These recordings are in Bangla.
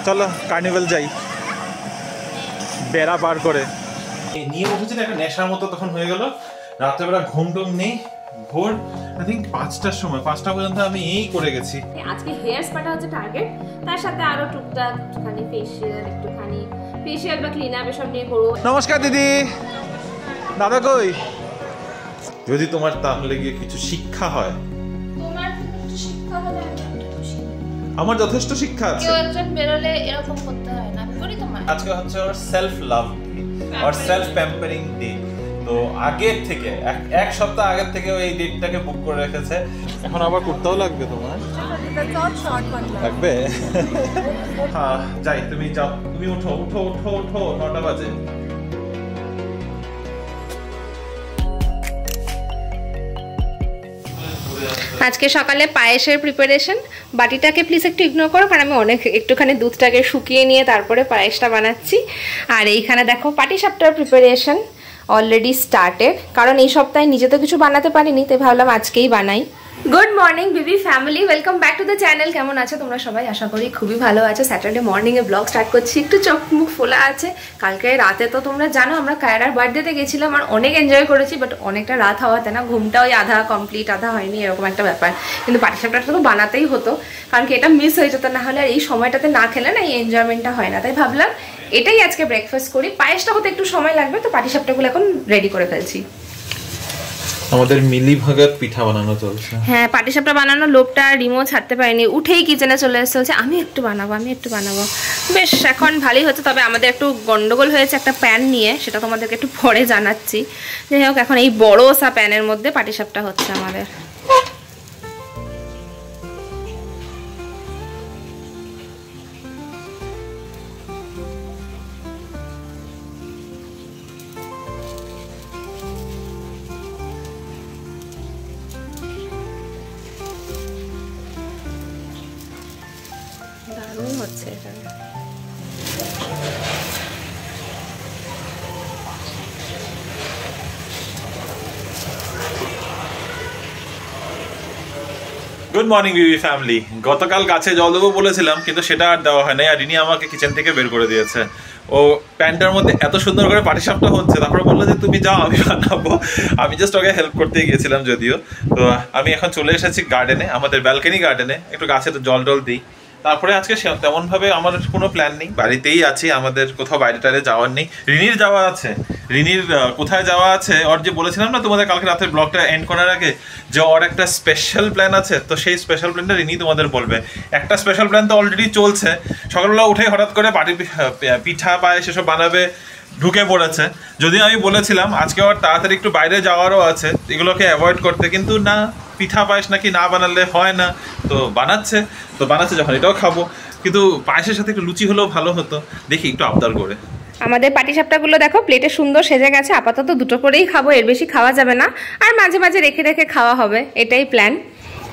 চলো কার্নিভাল যাই বেড়া পার করে। নিয়ে উঠেছি একটা নেশার মতো তখন হয়ে গেল। রাত্রেবেলা ঘুম টুম নেই, ভোর আই থিঙ্ক 5টার সময়, 5টা পর্যন্ত আমি এই করে গেছি। আজকে হেয়ার স্পাটা হচ্ছে টার্গেট, তার সাথে আরো টুকটাক একটুখানি ফেশিয়াল বা ক্লিন আপ এসব নিয়ে করবো। নমস্কার দিদি। দাদা কই? যদি তোমার তাহলে গিয়ে কিছু শিক্ষা হয়। তোমার কিছু শিক্ষা হলে আমি খুশি। আমার যথেষ্ট শিক্ষা আছে। কেউ একজন বেরোলে এরকম করতে হয় না, আমি করি তোমার। আজকে হচ্ছে ওর সেলফ লাভ আর সেলফ প্যাম্পারিং ডে। তো আগের থেকে এক সপ্তাহ আগের থেকে এই ডেটটাকে বুক করে রেখেছে। এখন আবার করতেও লাগবে তোমার? লাগবে। হ্যাঁ যাই, তুমি যাও, তুমি উঠো উঠো উঠো উঠো, 9টা বাজে। আজকে সকালে পায়েসের প্রিপারেশন। বাটিটাকে প্লিজ একটু ইগনোর করো, কারণ আমি একটুখানি দুধটাকে শুকিয়ে নিয়ে তারপরে পায়েসটা বানাচ্ছি। আর এইখানে দেখো পাটিসাপটার প্রিপারেশন অলরেডি স্টার্টেড, কারণ এই সপ্তাহে নিজে তো কিছু বানাতে পারিনি, তাই ভাবলাম আজকেই বানাই। Good morning Bibi family, welcome back to the channel. কেমন আছো তোমরা সবাই? আশা করি খুবই ভালো আছো। স্যাটারডে মর্নিংয়ে ব্লগ স্টার্ট করছি, একটু চোখ মুখ ফোলা আছে। কালকে রাতে তো তোমরা জানো আমরা কায়রার বার্থডেতে গেছিলাম আর অনেক এনজয় করেছি, বাট অনেকটা রাত হওয়াতে না ঘুমটা ওই আধা কমপ্লিট আধা হয়নি, এরকম একটা ব্যাপার। কিন্তু পাটিসাপটাটা তো বানাতেই হতো, কারণ কি এটা মিস হয়ে যেত, না হলে আর এই সময়টাতে না খেলে না এই এনজয়মেন্টটা হয় না। তাই ভাবলাম এটাই আজকে ব্রেকফাস্ট করি। পায়েসটা হতে একটু সময় লাগবে, তো পাটিসাপটাগুলো এখন রেডি করে ফেলছি। আমাদের মিলি ভাগাত পিঠা বানানো চলছে। হ্যাঁ, পাটিসাপটা বানানোর লোভটা রিমো ছাড়তে পারিনি, উঠেই কিচেনে চলে এসেছে, আমি একটু বানাবো। বেশ এখন ভালোই হচ্ছে, তবে আমাদের একটু গন্ডগোল হয়েছে একটা প্যান নিয়ে, সেটা তোমাদেরকে একটু পরে জানাচ্ছি। যাই হোক, এখন এই বড় সা প্যানের মধ্যে পাটিসাপটা হচ্ছে আমাদের। দারুণ হচ্ছে এটা। গুড মর্নিং বিবি ফ্যামিলি। গতকাল গাছে জল দেবো বলেছিলাম, কিন্তু সেটা আর দেওয়া হয় নাই। আর রিনি আমাকে কিচেন থেকে বের করে দিয়েছে। ও প্যান্টার মধ্যে এত সুন্দর করে পাটিসাপটা হচ্ছে, তারপরে বললো যে তুমি যাও, আমি বানাবো। আমি জাস্ট ওকে হেল্প করতে গিয়েছিলাম যদিও। তো আমি এখন চলে এসেছি গার্ডেনে, আমাদের ব্যালকনি গার্ডেনে, একটু গাছে তো জল টল দিই। তারপরে আজকে তেমনভাবে আমার কোনো প্ল্যান নেই, বাড়িতেই আছি, আমাদের কোথাও বাইরে টাইরে যাওয়ার নেই। রিনির যাওয়া আছে। রিনির কোথায় যাওয়া আছে, ওর যে বলেছিলাম না তোমাদের কালকে রাতের ব্লগটা এন্ড করার আগে, যে ওর একটা স্পেশাল প্ল্যান আছে। তো সেই স্পেশাল প্ল্যানটা রিনি তোমাদের বলবে। একটা স্পেশাল প্ল্যান তো অলরেডি চলছে। সকালবেলা উঠে হঠাৎ করে পিঠা পায়ে সেসব বানাবে ঢুকে পড়েছে। যদিও আমি বলেছিলাম আজকে ওর তাড়াতাড়ি একটু বাইরে যাওয়ারও আছে, এগুলোকে অ্যাভয়েড করতে, কিন্তু না, পিঠা পায়েস নাকি না বানালে হয় না। তো বানাচ্ছে যখন এটাও খাবো, কিন্তু পায়েসের সাথে একটু লুচি হলেও ভালো হতো। দেখি একটু আবদার করে। আমাদের পাটিসাপটাগুলো দেখো প্লেটে সুন্দর সেজে গেছে। আপাতত দুটো করেই খাবো, এর বেশি খাওয়া যাবে না। আর মাঝে মাঝে রেখে রেখে খাওয়া হবে, এটাই প্ল্যান।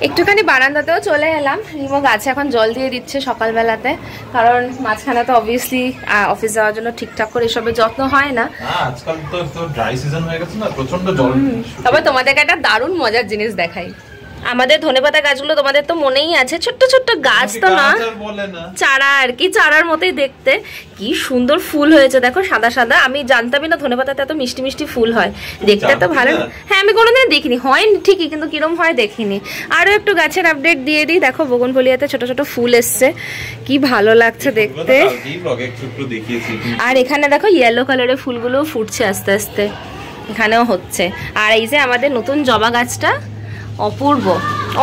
একটুখানি বারান্দাতেও চলে এলাম। রিমো গাছে এখন জল দিয়ে দিচ্ছে সকালবেলাতে, কারণ মাঝখানে তো অবভিয়াসলি অফিস যাওয়ার জন্য ঠিকঠাক করে এসবের যত্ন হয় না। আজকাল তো ড্রাই সিজন হয়ে গেছে না, প্রচন্ড জল। তবে তোমাদেরকে একটা দারুণ মজার জিনিস দেখাই। আমাদের ধনেপাতা গাছগুলো তোমাদের তো মনেই আছে, ছোট্ট ছোট্ট গাছ তো না, চারা আর কি, চারার মতোই দেখতে। কি সুন্দর ফুল হয়েছে দেখো, সাদা সাদা। আমি জানতামই না ধনেপাতাতে এত মিষ্টি মিষ্টি ফুল হয়, দেখতে তো ভালো। হ্যাঁ, আমি কোনোদিন দেখিনি, হয় ঠিকই, কিন্তু কিরম হয় দেখিনি। আরো একটু গাছের আপডেট দিয়ে দিই। দেখো বোগনভেলিয়াতে ছোট ছোট ফুল এসছে, কি ভালো লাগছে দেখতে। আর এখানে দেখো ইয়েলো কালারের ফুলগুলো ফুটছে আস্তে আস্তে, এখানেও হচ্ছে। আর এই যে আমাদের নতুন জবা গাছটা, অপূর্ব,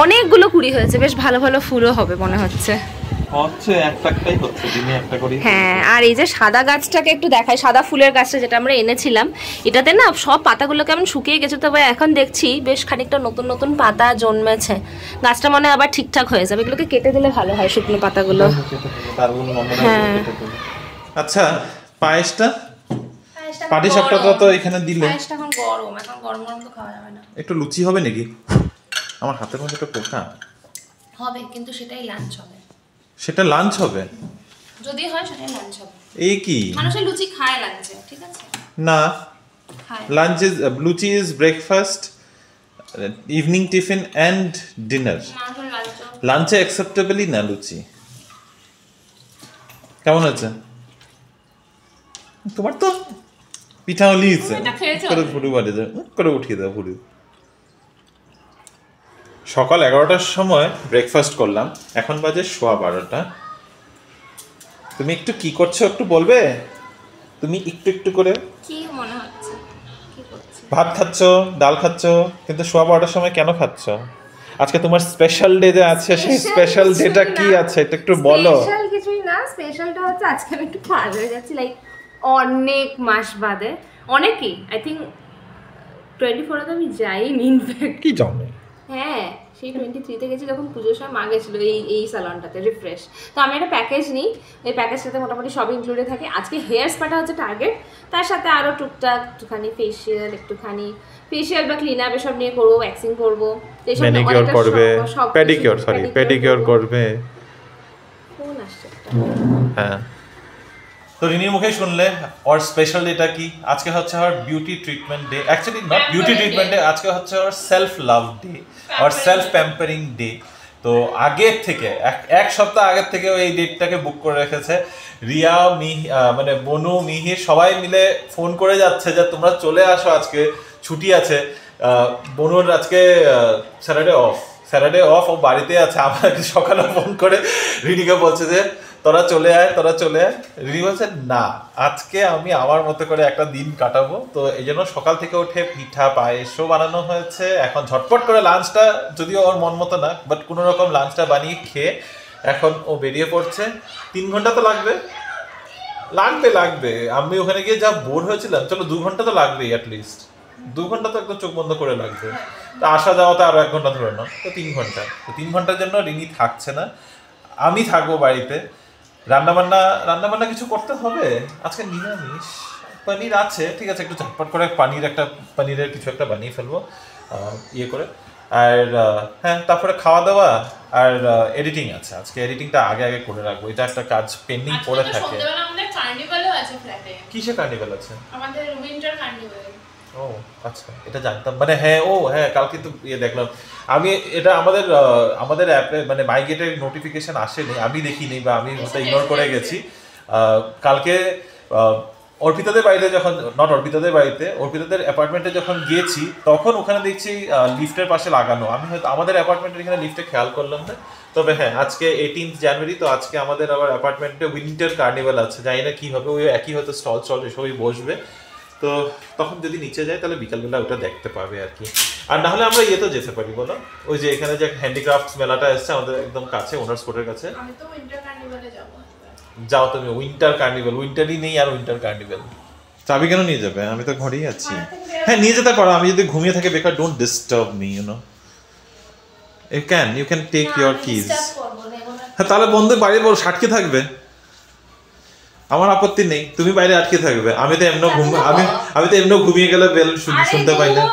অনেকগুলো কুড়ি হয়েছে, বেশ ভালো ভালো ফুলও হবে মনে হচ্ছে। হ্যাঁ, আর এই যে সাদা গাছটাকে একটু দেখাই, সাদা ফুলের গাছটা যেটা আমরা এনেছিলাম, এটাতে না সব পাতাগুলো কেমন শুকিয়ে গেছে, তবে এখন দেখছি বেশ খানিকটা নতুন নতুন পাতা জন্মেছে। গাছটা মনে আবার ঠিকঠাক হয়ে যাবে, এগুলোকে কেটে দিলে ভালো হয় শুকনো পাতাগুলো। হ্যাঁ, আচ্ছা, পায়েসটা পাটিসাপটা তো এখানে দিলে, পায়েসটা এখন গরম, এখন গরম গরম তো খাওয়া যাবে না। একটু লুচি হবে নাকি? আমার হাতের মধ্যে একটা পোকা হবে, কিন্তু সেটাই লাঞ্চ হবে। সেটা লাঞ্চ হবে? যদি হয় সেটাই লাঞ্চ হবে। এই কি মানুষ লুচি খায় লাঞ্চে, ঠিক আছে? না, lunch is luchi is breakfast, evening tiffin and dinner. লাঞ্চে অ্যাকসেপ্টেবলই না লুচি। কেমন হচ্ছে? তোমার তো পিঠা লিয়েছে করে ফুটু বাড়ি করে উঠিয়ে দাও ফুটু। সকাল 11টার সময় ব্রেকফাস্ট করলাম, এখন বাজে 12:15। তুমি একটু কি করছো একটু বলবে? তুমি একটু একটু করে কি মনে হচ্ছে কি করছো? ভাত খাচ্ছ, ডাল খাচ্ছ, কিন্তু 12:15টার সময় কেন খাচ্ছ? আজকে তোমার স্পেশাল ডে যে আছে, সেই স্পেশাল ডেটা কি আছে এটা একটু বলো। স্পেশাল কিছুই না, স্পেশালটা হচ্ছে আজকে আমি একটু ফার্স্ট হয়ে যাচ্ছি, লাইক অনেক মাস বাদে, অনেকই আই থিঙ্ক 24 আমি যাইনি ইনফ্যাক্ট। কি জানো? হ্যাঁ, সেই 23-তে গেছি যখন পুজোর সময় মা গেছিলো এই স্যালনটাতে রিফ্রেশ। তো আমি একটা প্যাকেজ নিই, এই প্যাকেজটাতে মোটামুটি সব ইনক্লুডেড থাকে। আজকে হেয়ার স্পাটা হচ্ছে টার্গেট, তার সাথে আরও টুকটাক একটুখানি ফেশিয়াল বা ক্লিন আপ এসব নিয়ে করবো, ভ্যাক্সিং করবো, ম্যানিকিউর করবে, পেডিকিউর করবে। ফোন আসছে একটা। হ্যাঁ, তো রিনির মুখে শুনলে ওর স্পেশাল ডেটা কি। আজকে হচ্ছে ওর beauty treatment day, actually not beauty treatment day, আজকে হচ্ছে ওর সেলফ লাভ ডে, ওর সেলফ প্যাম্পারিং ডে। তো আগের থেকে এক সপ্তাহ আগের থেকে ও এই ডেটটাকে বুক করে রেখেছে। রিয়া, মানে বনু, মিহির সবাই মিলে ফোন করে যাচ্ছে যে তোমরা চলে আসো, আজকে ছুটি আছে। বনুর আজকে স্যাটারডে অফ, ও বাড়িতে আছে। আমাকে সকালে ফোন করে রিনিকে বলছে যে তোরা চলে আয়। রিনি বলছে না, আজকে আমি আমার মতো করে একটা দিন কাটাবো। তো এই জন্য সকাল থেকে উঠে পিঠা পায়েসও বানানো হয়েছে। এখন ঝটপট করে লাঞ্চটা, যদিও ওর মন মতো না, বাট কোনো রকম লাঞ্চটা বানিয়ে খেয়ে এখন ও বেরিয়ে পড়ছে। 3 ঘন্টা তো লাগবে। আমি ওখানে গিয়ে যা বোর হয়েছিলাম, চলো 2 ঘন্টা তো লাগবেই অ্যাটলিস্ট। 2 ঘন্টা তো একদম চোখ বন্ধ করে লাগবে। তো আসা যাওয়াতে আরো 1 ঘন্টা ধরে নাও, তো 3 ঘন্টা। তো 3 ঘন্টার জন্য রিনি থাকছে না, আমি থাকবো বাড়িতে। রান্নাবান্না কিছু করতে হবে। আজকে নিরামিষ, পনির আছে, ঠিক আছে, একটু ঝটপট করে পনিরের কিছু একটা বানিয়ে ফেলবো ইয়ে করে। আর হ্যাঁ, তারপরে খাওয়া দাওয়া আর এডিটিং আছে। আজকে এডিটিংটা আগে করে রাখবো, এটা একটা কাজ পেন্ডিং পড়ে থাকে। কিসে কার্নিভাল আছে? আমাদের উইন্টার কার্নিভাল। ও আচ্ছা, এটা জানতাম। মানে হ্যাঁ কালকে তো দেখলাম আমি, এটা আমাদের অ্যাপে মানে মাই গেটের নোটিফিকেশন আসেনি, আমি দেখিনি বা আমি ওটা ইগনোর করে গেছি। কালকে অর্পিতাদের বাড়িতে যখন, অর্পিতাদের অ্যাপার্টমেন্টে যখন গিয়েছি, তখন ওখানে দেখছি লিফটের পাশে লাগানো। আমি হয়তো আমাদের অ্যাপার্টমেন্টের এখানে লিফটে খেয়াল করলাম না। তবে হ্যাঁ, আজকে 18 জানুয়ারি, তো আজকে আমাদের আবার অ্যাপার্টমেন্টে উইন্টার কার্নিভাল আছে। জানি না কি হবে, ওই একই হয়তো স্টল এসবই বসবে। তো তখন যদি নিচে যায় তাহলে বিকালবেলা ওটা দেখতে পাবে আর কি। আর না হলে আমরা ইয়েতেও যেতে পারি, বলো, ওই যে এখানে যে হ্যান্ডিক্রাফটস মেলাটা এসছে আমাদের একদম কাছে, ওনার্স কোর্টের কাছে। আমি তো উইন্টার কার্নিভালে যাব। যাও তুমি, উইন্টার কার্নিভাল, উইন্টারই নেই আর উইন্টার কার্নিভাল। চাবি কেন নিয়ে যাবে? আমি তো ঘরেই আছি। হ্যাঁ, নিয়ে যেতে পারো, আমি যদি ঘুমিয়ে থাকি বেকার, don't disturb me, you can take your keys. হ্যাঁ, তাহলে বন্ধু বাড়ির বড় আটকে থাকবে, আমার আপত্তি নেই, তুমি বাইরে আটকে থাকবে। আমি তো এমনি ঘুমিয়ে গেলে বেল শুনতে পাই না।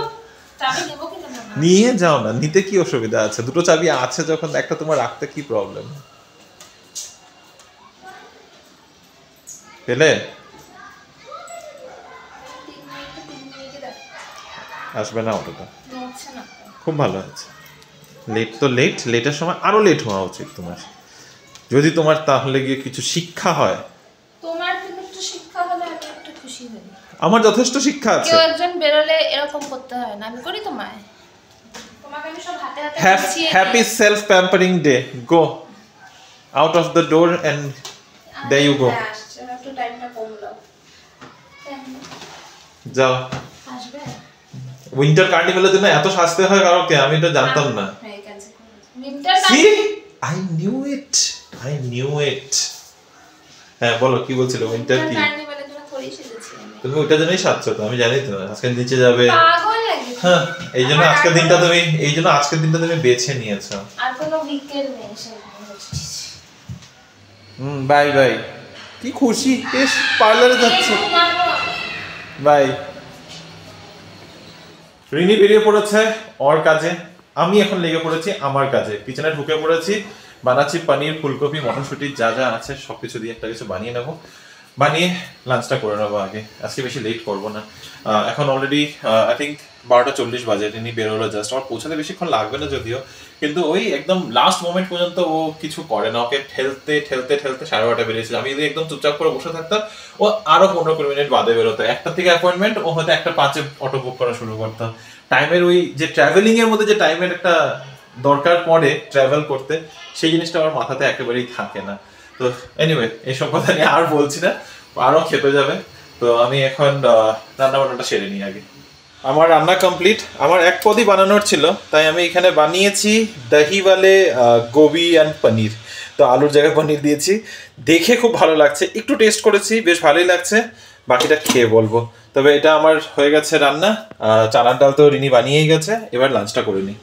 নিয়ে যাও না, নিতে কি অসুবিধা আছে? দুটো চাবি আছে যখন, একটা তোমার রাখতে কি প্রবলেম? পেলে আসবে না অতটা, খুব ভালো আছে। লেটের সময় আরো লেট হওয়া উচিত তোমার, যদি তোমার তাহলে গিয়ে কিছু শিক্ষা হয়। আমার যথেষ্ট শিক্ষা আছে। কেউ একজন বেরোলে এরকম করতে হয় না, আমি করি তোমাকে আমি সব হাতে happy self pampering day. Go out of the door and there you go. একটু টাইমটা কম দাও। যাও। আসবে উইন্টার কার্নিভালের জন্য এত সাজতে হয় কারোকে? আমি এটা জানতাম না। I knew it. হ্যাঁ, বলো কি বলছিল? উইন্টার কি? কার্নিভালের জন্য করেই সেজেছি আমি। তুমি ওইটার জন্যই সাজছো তো? আমি জানি তো আজকে নিচে যাবে। পাগল লাগে। হ্যাঁ, এই জন্য আজকের দিনটা তুমি বেছে নিয়েছো। আর কোনো উইকেন্ড নেই সেই। বাই। কি খুশি, বেশ পার্লারে যাচ্ছে। বাই। রিনি বেরিয়ে পড়েছে ওর কাজে, আমি এখন লেগে পড়েছি আমার কাজে। কিচেনে ঢুকে পড়েছি, বানাচ্ছি পনির, ফুলকপি, মটরশুঁটি, যা আছে সবকিছু দিয়ে একটা কিছু বানিয়ে নেবো। বানিয়ে লাঞ্চটা করে নেবো আগে, আজকে বেশি লেট করবো না। এখন অলরেডি আই থিঙ্ক 12:40 বাজে, তিনি বেরোলো জাস্ট। আমার পৌঁছাতে বেশিক্ষণ লাগবে না যদিও, কিন্তু ওই একদম লাস্ট মোমেন্ট পর্যন্ত ও কিছু করে না। ওকে ঠেলতে 12:30 বেরিয়েছিল। আমি যদি একদম চুপচাপ করে বসে থাকতাম, ও আরো 15-20 মিনিট বাদে বেরোতো। 1টা থেকে অ্যাপয়েন্টমেন্ট, ও হয়তো 1:05 অটো বুক করা শুরু করতো। টাইমের ওই যে ট্রাভেলিং এর মধ্যে যে টাইমের একটা দরকার পড়ে ট্রাভেল করতে, সেই জিনিসটা আমার মাথাতে একেবারেই থাকে না। তো এনিওয়ে, এইসব কথা নিয়ে আর বলছি না, আরো খেতে যাবে। তো আমি এখন রান্না বান্নাটা সেরে নিই আগে। আমার রান্না কমপ্লিট। আমার এক পদই বানানোর ছিল, তাই আমি এখানে বানিয়েছি দহিওয়ালে গোবি অ্যান্ড পনির। তো আলুর জায়গায় পনির দিয়েছি, দেখে খুব ভালো লাগছে। একটু টেস্ট করেছি, বেশ ভালোই লাগছে। বাকিটা খেয়ে বলবো। তবে এটা আমার হয়ে গেছে রান্না। চানার ডাল তো রিনি বানিয়েই গেছে, এবার লাঞ্চটা করে নিই।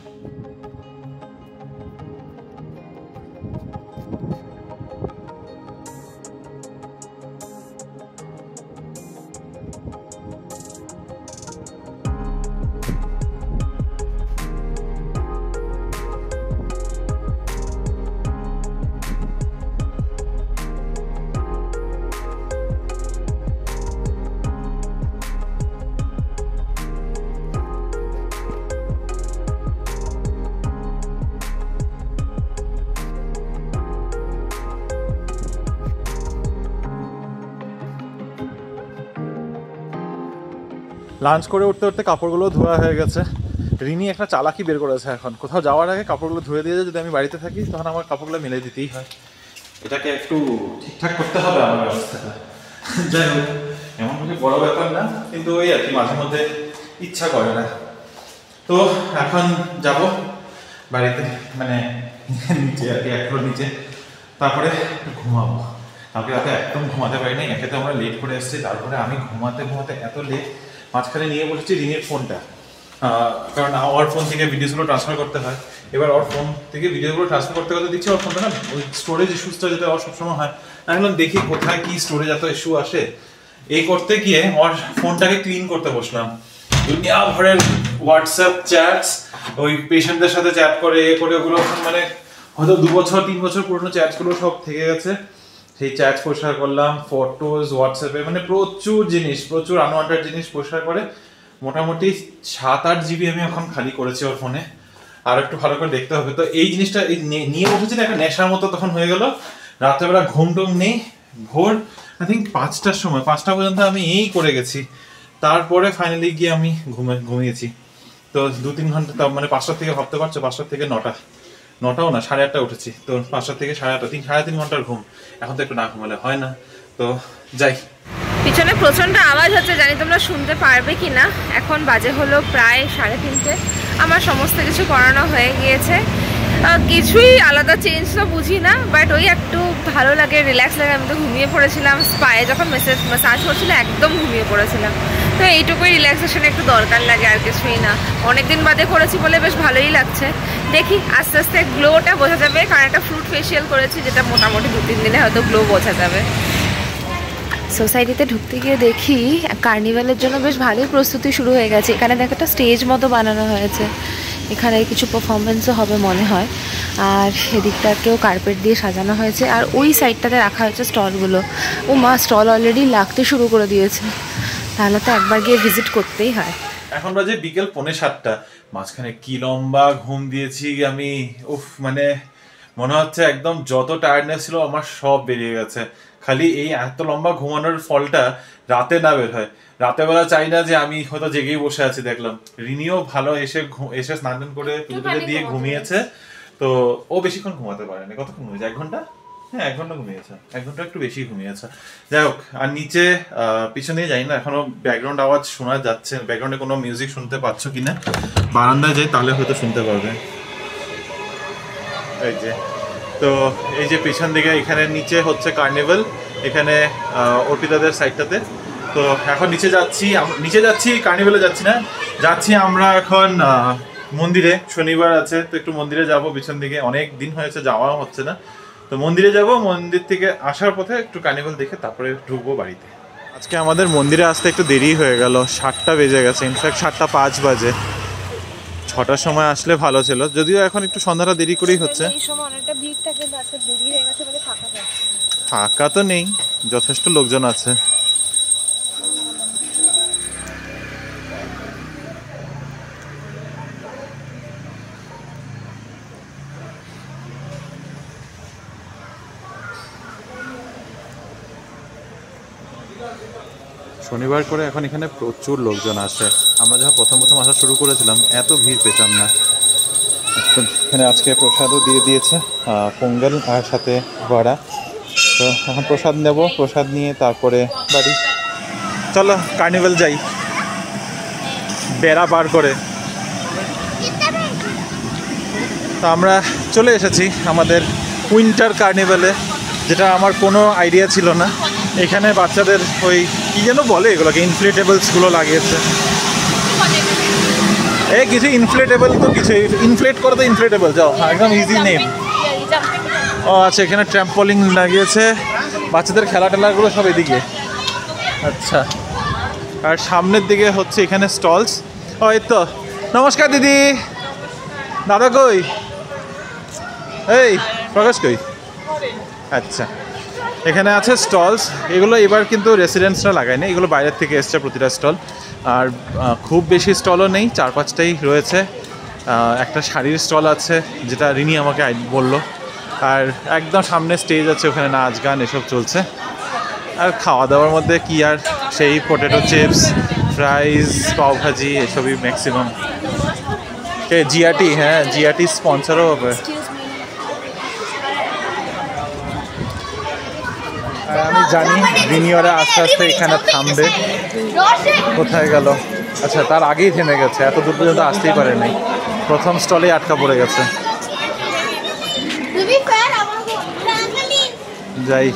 লাঞ্চ করে উঠতে উঠতে কাপড়গুলো ধোয়া হয়ে গেছে। রিনি একটা চালাকি বের করেছে, এখন কোথাও যাওয়ার আগে কাপড়গুলো ধুয়ে দিয়ে যদি আমি বাড়িতে থাকি, তখন আমার কাপড়গুলো মেলে দিতেই হয়। এটাকে একটু ঠিকঠাক করতে হবে আমার ব্যবস্থাটা। যাই হোক, এমন কিছু বড় ব্যাপার না, কিন্তু ওই আর কি মাঝে মধ্যে ইচ্ছা করে না। তো এখন যাব বাড়িতে, মানে নিচে আর কি, 1 ফ্লোর নিচে। তারপরে ঘুমাবো। কালকে রাতে একদম ঘুমাতে পারিনি, একে তো আমরা লেট করে এসেছি, তারপরে আমি ঘুমাতে এত লেট। মাঝখানে নিয়ে বসেছি রিনির ফোনটা, কারণ ওর ফোন থেকে ভিডিওগুলো ট্রান্সফার করতে হয়। এবার ওর ফোন থেকে ভিডিওগুলো ট্রান্সফার করতে দিচ্ছি, ওর ফোনটা না ওই স্টোরেজ ইস্যুসটা যেটা ওর সবসময় হয়, এখন দেখি কোথায় কি স্টোরেজ এত ইস্যু আসে। এই করতে গিয়ে ওর ফোনটাকে ক্লিন করতে বসলাম। দুনিয়া ভরের হোয়াটসঅ্যাপ চ্যাটস, ওই পেশেন্টদের সাথে চ্যাট করে ওগুলো মানে হয়তো 2 বছর 3 বছর পুরনো চ্যাটসগুলো সব থেকে গেছে। সেই চ্যাট পরিষ্কার করলাম, ফটোজ হোয়াটসঅ্যাপে, মানে প্রচুর জিনিস, প্রচুর আনওয়ান্টেড জিনিস পরিষ্কার করে মোটামুটি 7-8 জিবি আমি এখন খালি করেছি ওর ফোনে। আর একটু ভালো করে দেখতে হবে। তো এই জিনিসটা নিয়ে বসেছি না, একটা নেশার মতো তখন হয়ে গেল। রাত্রেবেলা ঘুম টুম নেই, ভোর আই থিঙ্ক 5টার সময়, 5টা পর্যন্ত আমি এই করে গেছি। তারপরে ফাইনালি গিয়ে আমি ঘুমিয়েছি। তো 2-3 ঘন্টা, মানে 5টা থেকে, ভাবতে পারছো, 5টা থেকে 9টাও না, 8:30 উঠেছি। তো 5টা থেকে 8:30, 3.5 ঘন্টার ঘুম। এখন তো একটু না ঘুমালে হয় না। তো যাই। পিছনে প্রচন্ড আওয়াজ হচ্ছে, জানি তোমরা শুনতে পারবে কি না। এখন বাজে হলো প্রায় 3:30। আমার সমস্ত কিছু করানো হয়ে গিয়েছে, কিছুই আলাদা চেঞ্জ তো বুঝি না, বাট ওই একটু ভালো লাগে, রিল্যাক্স লাগে। আমি তো ঘুমিয়ে পড়েছিলাম, স্পায়ে যখন ম্যাসাজ করছিল একদম ঘুমিয়ে পড়েছিলাম। তো এইটুকুই রিল্যাক্সেশন একটু দরকার লাগে, আর কিছুই না। অনেকদিন বাদে করেছি বলে বেশ ভালোই লাগছে। দেখি আস্তে আস্তে গ্লোটা বোঝা যাবে, কারণ একটা ফ্রুট ফেশিয়াল করেছি, যেটা মোটামুটি 2-3 দিনে হয়তো গ্লো বোঝা যাবে। সোসাইটিতে ঢুকতে গিয়ে দেখি কার্নিভালের জন্য বেশ ভালোই প্রস্তুতি শুরু হয়ে গেছে। এখানে দেখো একটা স্টেজ মতো বানানো হয়েছে, এখানে কিছু পারফরমেন্সও হবে মনে হয়। আর এদিকটাকেও কার্পেট দিয়ে সাজানো হয়েছে, আর ওই সাইডটাতে রাখা হয়েছে স্টলগুলো। ও মা, স্টল অলরেডি লাগতে শুরু করে দিয়েছে, তাহলে তো একবার গিয়ে ভিজিট করতেই হয়। এখন বাজে বিকেল 6:45। মাঝখানে কি লম্বা ঘুম দিয়েছি আমি, উফ, মানে মনে হচ্ছে একদম যত টায়ার্ডনেস ছিল আমার সব বেরিয়ে গেছে। খালি এই এত লম্বা ঘুমানোর ফলটা রাতে না বের হয়। রাতের বেলা চাই না যে আমি হয়তো জেগেই বসে আছি। দেখলাম রিনিও ভালো এসে স্নান করে পুজো দিয়ে ঘুমিয়েছে। তো ও বেশিক্ষণ ঘুমাতে পারেনি। কতক্ষণ ঘুমিয়েছে? 1 ঘন্টা? হ্যাঁ, 1 ঘন্টা ঘুমিয়েছে। 1 ঘন্টা একটু বেশি ঘুমিয়েছে। যাই হোক, আর নিচে পিছনে যাই না, এখনো ব্যাকগ্রাউন্ড আওয়াজ শোনা যাচ্ছে। ব্যাকগ্রাউন্ডে কোনো মিউজিক শুনতে পাচ্ছ কিনা, বারান্দায় যাই তাহলে হয়তো শুনতে পারবে। এই যে, তো এই যে পিছন দিকে, এখানে নিচে হচ্ছে কার্নিভাল, এখানে অর্পিতাদের সাইডটাতে। তো এখন নিচে যাচ্ছি, কার্নিভালে যাচ্ছি না, যাচ্ছি আমরা এখন মন্দিরে। শনিবার আছে, তো একটু মন্দিরে যাব। পিছন দিকে অনেক দিন হয়েছে যাওয়া হচ্ছে না, তো মন্দিরে যাব। মন্দির থেকে আসার পথে একটু কার্নিভাল দেখে তারপরে ঢুকবো বাড়িতে। আজকে আমাদের মন্দিরে আসতে একটু দেরি হয়ে গেল, 7টা বেজে গেছে। ইনফ্যাক্ট 7:05 বাজে। 6টার সময় আসলে ভালো ছিল, যদিও এখন একটু সন্ধ্যাটা দেরি করেই হচ্ছে। ফাঁকা তো নেই, যথেষ্ট লোকজন আছে। শনিবার করে এখন এখানে প্রচুর লোকজন আসে। আমরা যখন প্রথম আসা শুরু করেছিলাম এত ভিড় পেতাম না। এখানে আজকে প্রসাদও দিয়ে দিয়েছে, পোঙ্গল আর সাথে বড়া। তো এখন প্রসাদ নেব, প্রসাদ নিয়ে তারপরে বাড়ি। চলো কার্নিভাল যাই, বেড়া পার করে। তো আমরা চলে এসেছি আমাদের উইন্টার কার্নিভালে, যেটা আমার কোনো আইডিয়া ছিল না। এখানে বাচ্চাদের ওই কী যেন বলে এগুলোকে, ইনফ্লেটেবলসগুলো লাগিয়েছে। এই কিছু ইনফ্লেটেবল, তো কিছু ইনফ্লেট করে, তো ইনফ্লেটেবল যাও একদম ইজি নেম। ও আচ্ছা, এখানে ট্র্যাম্পলিং লাগিয়েছে, বাচ্চাদের খেলা টেলাগুলো সব এদিকে। আচ্ছা, আর সামনের দিকে হচ্ছে এখানে স্টলস। ও এই তো, নমস্কার দিদি। দাদা কই? এই প্রকাশ কই? আচ্ছা, এখানে আছে স্টলস। এগুলো এবার কিন্তু রেসিডেন্টসরা লাগায়নি, এগুলো বাইরের থেকে এসছে প্রতিটা স্টল। আর খুব বেশি স্টলও নেই, 4-5টাই রয়েছে। একটা শাড়ির স্টল আছে, যেটা রিনি আমাকে বললো। আর একদম সামনে স্টেজ আছে, ওখানে নাচ গান এসব চলছে। আর খাওয়া দাওয়ার মধ্যে কি আর, সেই পটেটো চিপস, ফ্রাইজ, পাওভাজি এসবই ম্যাক্সিমাম। জিআরটি, হ্যাঁ জিআরটি স্পন্সরও হবে। আর আমি জানি রিনিওরা আস্তে আস্তে এখানে থামবে। কোথায় গেল? আচ্ছা, তার আগেই থেমে গেছে, এত দূর পর্যন্ত আসতেই পারে নাই, প্রথম স্টলেই আটকা পড়ে গেছে। যাই,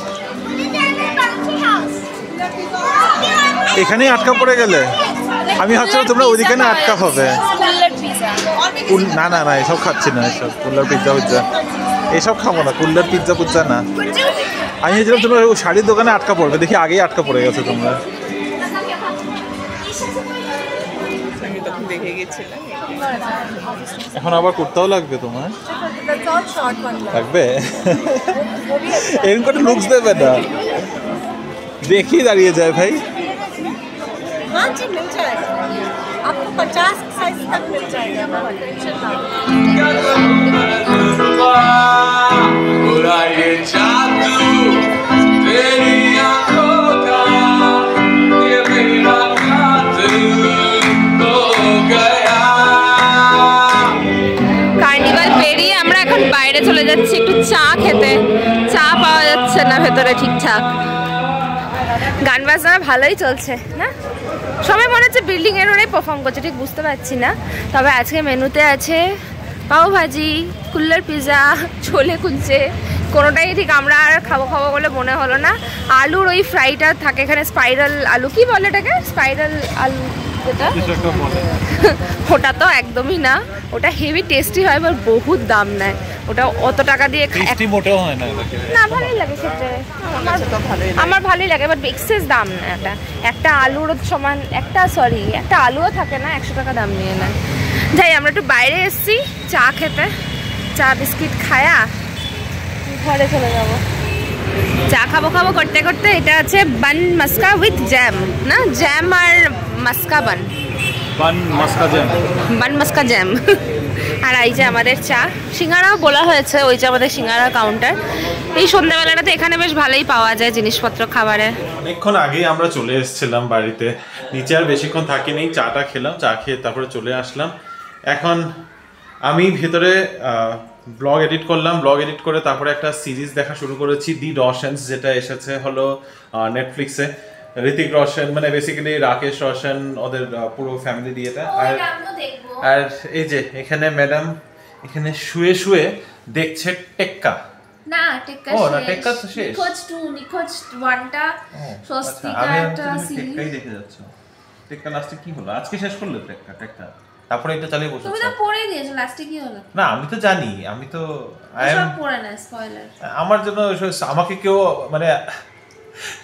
এখানেই আটকা পড়ে গেলে? আমি ভাবছিলাম তোমরা ওইদিকে না আটকা হবে। না না না, এসব খাচ্ছি না, এসব কুল্লার পিৎজা পিৎজা এসব খাবো না, কুল্লার পিৎজা পিৎজা না। আমি ভেবেছিলাম তোমরা ওই শাড়ির দোকানে আটকা পড়বে, দেখি আগেই আটকা পড়ে গেছে তোমরা। এখন আবার কুর্তাও লাগবে তোমার? লাগবে? এরকম করে লুকস দেবে না, দেখি দাঁড়িয়ে যায় ভাই। हाँ जी मिल जाएगा, आपको 50 साइज तक मिल जाएगा, टेंशन ना কার্নিভাল পেরিয়ে আমরা এখন বাইরে চলে যাচ্ছি একটু চা খেতে। চা পাওয়া যাচ্ছে না ভেতরে ঠিকঠাক। গান বাজনা ভালোই চলছে না, সবাই মনে হচ্ছে বিল্ডিং এর ওরাই পারফর্ম করছে, ঠিক বুঝতে পারছি না। তবে আজকে মেনুতে আছে পাও ভাজি, কুল্লার পিৎজা, ছোলে কুলচে। কোনোটাই ঠিক আমরা আর খাবো বলে মনে হলো না। আলুর ওই ফ্রাইটা থাকে এখানে, স্পাইরাল আলু, কি বলে এটাকে, স্পাইরাল আলু যেটা, ওটা তো একদমই না। ওটা হেভি টেস্টি হয়, এবার বহুত দাম নেয়। ওটা অত টাকা দিয়ে মোটেও হয় না। না, ভালোই লাগে খেতে, আমার ভালোই লাগে, বাট এক্সেস দাম না। এটা একটা আলুর সমান, একটা আলুও থাকে না, 100 টাকা দাম নিয়ে নেয়। যাই, আমরা একটু বাইরে এসেছি চা খেতে, চা বিস্কিট খায়া ঘরে চলে যাবো। চা খাবো করতে করতে, এটা আছে বান মাস্কা উইথ জ্যাম, না জ্যাম আর মাস্কা বান মাস্কা জ্যাম। আর এই যে আমাদের চা, সিঙ্গারাও বলা হয়েছে, ওই যে আমাদের সিঙ্গারা কাউন্টার। এই সন্ধ্যাবেলাটাতে এখানে বেশ ভালোই পাওয়া যায় জিনিসপত্র খাবারে। অনেকক্ষণ আগেই আমরা চলে এসেছিলাম বাড়িতে, নিচে আর বেশিক্ষণ থাকিনি, চাটা খেলাম, চা খেয়ে তারপরে চলে আসলাম। এখন আমি ভেতরে ব্লগ এডিট করলাম, ব্লগ এডিট করে তারপরে একটা সিরিজ দেখা শুরু করেছি, দি রোশনস, যেটা এসেছে হলো নেটফ্লিক্সে। ঋতিক রোশন, মানে বেসিক্যালি রাকেশ রোশন, ওদের পুরো ফ্যামিলি দিয়ে এটা। আর এই যে এখানে ম্যাডাম এখানে শুয়ে শুয়ে দেখছে টেক্কা। না টেক্কা ও না, টেক্কা তো শেষ, নিখোঁজ 2, নিখোঁজ 1টা, স্বস্তিকা একটা সিরিজ। টেক্কাই দেখে যাচ্ছ। টেক্কা লাস্টে কি হলো? আজকে শেষ করলে টেক্কা, তারপরে এটা চালিয়ে বসেছো। তুমি তো পড়েই দিয়েছো, লাস্টে কি হলো? না আমি তো জানি, আমি তো সব পড়ে না, স্পয়লার। আমার জন্য আমাকে কেউ মানে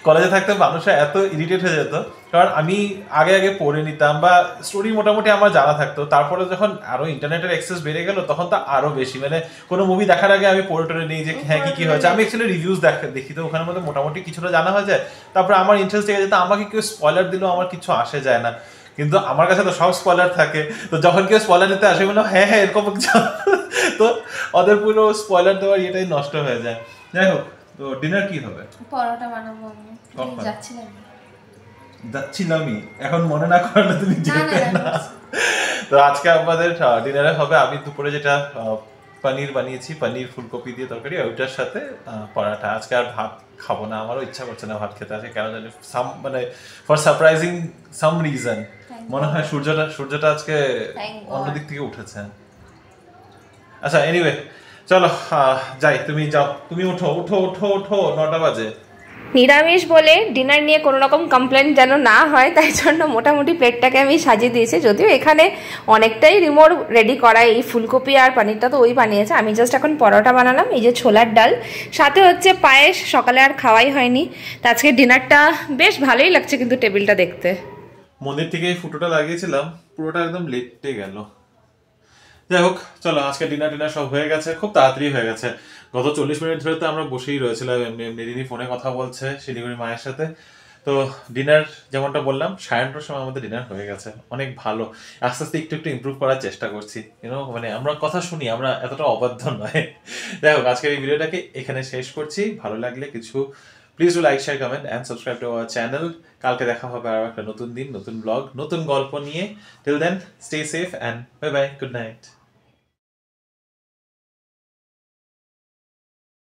কলেজে থাকতে মানুষরা এত ইরিটেট হয়ে যেত, কারণ আমি আগে আগে পড়ে নিতাম বা স্টোরি মোটামুটি আমার জানা থাকতো, তারপরে যখন আরো ইন্টারনেটের অ্যাক্সেস বেড়ে গেল তখন তো আরো বেশি, মানে কোনো মুভি দেখার আগে আমি পড়ে টড়ে নিই যে হ্যাঁ কি হয়েছে। আমি অ্যাকচুয়ালি রিভিউজ দেখি, তো ওখানের মধ্যে মোটামুটি কিছুটা জানা হয়ে যায়, তারপরে আমার ইন্টারেস্ট লেগে যেত, আমাকে কেউ স্পয়লার দিলেও আমার কিছু আসে যায় না, কিন্তু আমার কাছে তো সব স্পয়লার থাকে। তো যখন কেউ স্পয়লার দিতে আসে বললাম হ্যাঁ হ্যাঁ এরকম তো ওদের পুরো স্পয়লার দেওয়ার এটাই নষ্ট হয়ে যায়। যাই হোক, তো ডিনার কি হবে? পরোটা বানাবো আমি, কখন? যাচ্ছিলাম। এখন মনে না করলে তুমি যেতে না। তো আজকে আমাদের ডিনারে হবে, আমি দুপুরে যেটা পনির বানিয়েছি, পনির ফুলকপি দিয়ে তরকারি, ওইটার সাথে পরাঠা। আজকে আর ভাত খাবো না, আমারও ইচ্ছা করছে না ভাত খেতে। আজকে কেন জানি মানে ফর সারপ্রাইজিং সাম রিজন মনে হয় সূর্যটা আজকে অন্য দিক থেকে উঠেছে। আচ্ছা এনিওয়ে চলো যাই, তুমি যাও, তুমি ওঠো 9টা বাজে। নিরামিষ বলে ডিনার নিয়ে কোনো রকম কমপ্লেন যেন না হয়, তাই জন্য মোটামুটি প্লেটটাকে আমি সাজিয়ে দিয়েছি। যদিও এখানে অনেকটাই রিমোর রেডি করা, এই ফুলকপি আর পনিরটা তো ওই বানিয়েছে, আমি জাস্ট এখন পরোটা বানালাম, এই যে ছোলার ডাল, সাথে হচ্ছে পায়েস, সকালে আর খাওয়াই হয়নি। তো আজকে ডিনারটা বেশ ভালোই লাগছে কিন্তু টেবিলটা দেখতে। মন্দির থেকে এই ফুটোটা লাগিয়েছিলাম, পুরোটা একদম লেটে গেল। যাই হোক চলো, আজকে ডিনার সব হয়ে গেছে, খুব তাড়াতাড়ি হয়ে গেছে। গত 40 মিনিট ধরে তো আমরা বসেই রয়েছিলাম, এমনি দিদি ফোনে কথা বলছে শিলিগুড়ি মায়ের সাথে। তো ডিনার যেমনটা বললাম 9:30টার সময় আমাদের ডিনার হয়ে গেছে, অনেক ভালো। আস্তে আস্তে একটু ইমপ্রুভ করার চেষ্টা করছি, মানে আমরা কথা শুনি, আমরা এতটা অবাধ্য নয়। যাই হোক, আজকের এই ভিডিওটাকে এখানে শেষ করছি। ভালো লাগলে কিছু please do like, share, comment and subscribe to our channel. কালকে দেখা হবে আর একটা নতুন দিন, নতুন ব্লগ, নতুন গল্প নিয়ে। Till then stay safe and bye bye, good night.